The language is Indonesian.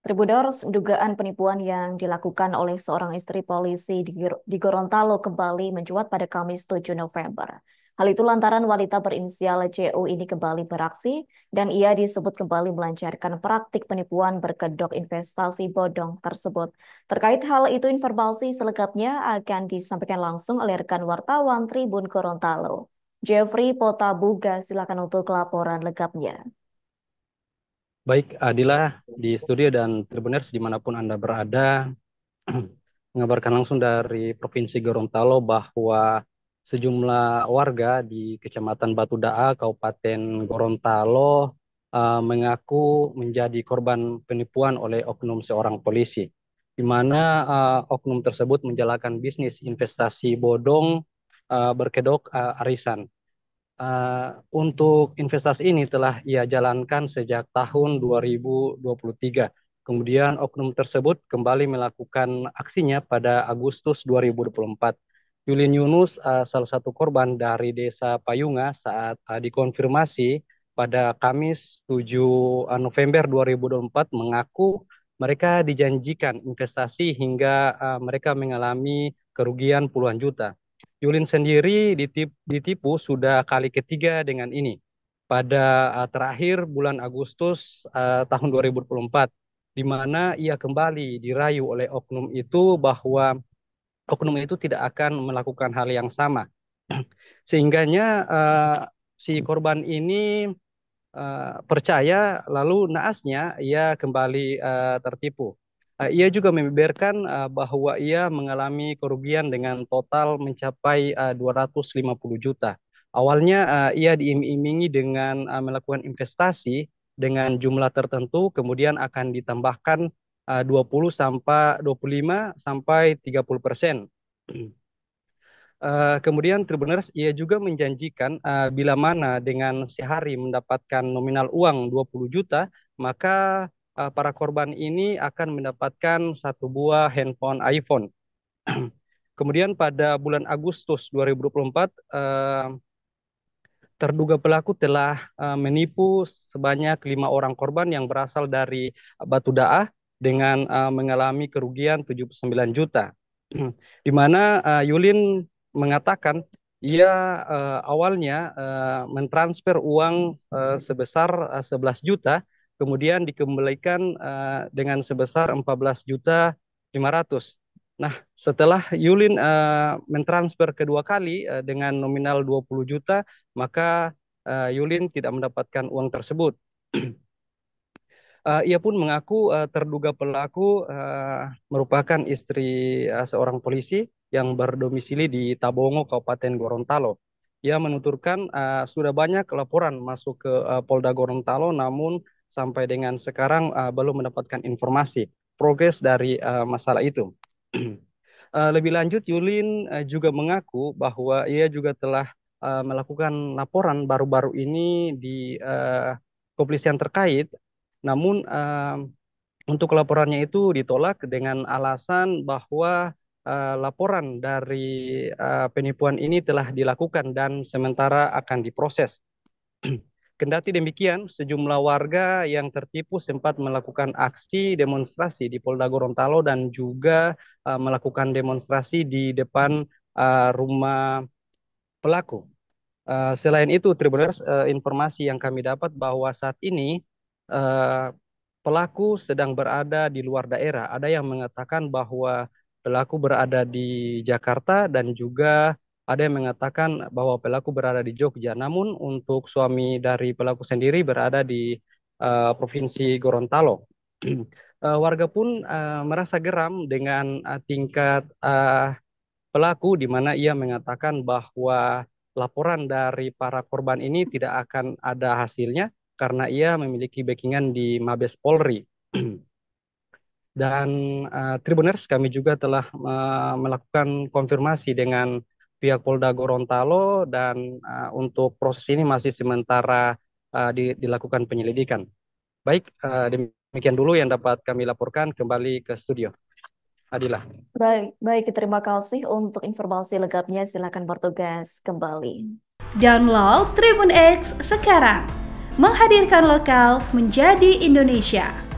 Tribuners, dugaan penipuan yang dilakukan oleh seorang istri polisi di Gorontalo kembali mencuat pada Kamis 7 November. Hal itu lantaran wanita berinisial JU ini kembali beraksi dan ia disebut kembali melancarkan praktik penipuan berkedok investasi bodong tersebut. Terkait hal itu, informasi selengkapnya akan disampaikan langsung oleh rekan wartawan Tribun Gorontalo. Jeffrey Potabuga, silakan untuk laporan lengkapnya. Baik, Adila di studio dan Tribuners dimanapun Anda berada, mengabarkan langsung dari Provinsi Gorontalo bahwa sejumlah warga di Kecamatan Batu Daa, Kabupaten Gorontalo, mengaku menjadi korban penipuan oleh oknum seorang polisi, di mana oknum tersebut menjalankan bisnis investasi bodong berkedok arisan. Untuk investasi ini telah ia jalankan sejak tahun 2023. Kemudian oknum tersebut kembali melakukan aksinya pada Agustus 2024. Yulin Yunus, salah satu korban dari Desa Payunga, saat dikonfirmasi pada Kamis 7 November 2024 mengaku mereka dijanjikan investasi hingga mereka mengalami kerugian puluhan juta. Yulin sendiri ditipu sudah kali ketiga dengan ini. Pada terakhir bulan Agustus tahun 2024, di mana ia kembali dirayu oleh oknum itu bahwa oknum itu tidak akan melakukan hal yang sama. Sehingganya si korban ini percaya, lalu naasnya ia kembali tertipu. Ia juga membeberkan bahwa ia mengalami kerugian dengan total mencapai 250 juta. Awalnya ia diiming-imingi dengan melakukan investasi dengan jumlah tertentu, kemudian akan ditambahkan 20 sampai 25 sampai 30%. Kemudian Tribuners, ia juga menjanjikan bila mana dengan sehari mendapatkan nominal uang 20 juta, maka para korban ini akan mendapatkan satu buah handphone iPhone. Kemudian pada bulan Agustus 2024, terduga pelaku telah menipu sebanyak 5 orang korban yang berasal dari Batu Daah dengan mengalami kerugian 79 juta. Di mana Yulin mengatakan ia awalnya mentransfer uang sebesar 11 juta, kemudian dikembalikan dengan sebesar 14 juta 500. Nah, setelah Yulin mentransfer kedua kali dengan nominal 20 juta, maka Yulin tidak mendapatkan uang tersebut. Ia pun mengaku terduga pelaku merupakan istri seorang polisi yang berdomisili di Tabongo, Kabupaten Gorontalo. Ia menuturkan sudah banyak laporan masuk ke Polda Gorontalo, namun sampai dengan sekarang belum mendapatkan informasi progres dari masalah itu. Lebih lanjut, Yulin juga mengaku bahwa ia juga telah melakukan laporan baru-baru ini di kepolisian terkait, namun untuk laporannya itu ditolak dengan alasan bahwa laporan dari penipuan ini telah dilakukan dan sementara akan diproses. Kendati demikian, sejumlah warga yang tertipu sempat melakukan aksi demonstrasi di Polda Gorontalo dan juga melakukan demonstrasi di depan rumah pelaku. Selain itu, Tribuners, informasi yang kami dapat bahwa saat ini eh, pelaku sedang berada di luar daerah. Ada yang mengatakan bahwa pelaku berada di Jakarta dan juga ada yang mengatakan bahwa pelaku berada di Jogja. Namun untuk suami dari pelaku sendiri berada di Provinsi Gorontalo. Warga pun merasa geram dengan tingkat pelaku, di mana ia mengatakan bahwa laporan dari para korban ini tidak akan ada hasilnya karena ia memiliki backingan di Mabes Polri. Dan Tribuners, kami juga telah melakukan konfirmasi dengan pihak Polda Gorontalo dan untuk proses ini masih sementara dilakukan penyelidikan. Baik, demikian dulu yang dapat kami laporkan. Kembali ke studio. Adila. Baik, baik, terima kasih untuk informasi lengkapnya. Silakan bertugas kembali. Download Tribun X sekarang, menghadirkan lokal menjadi Indonesia.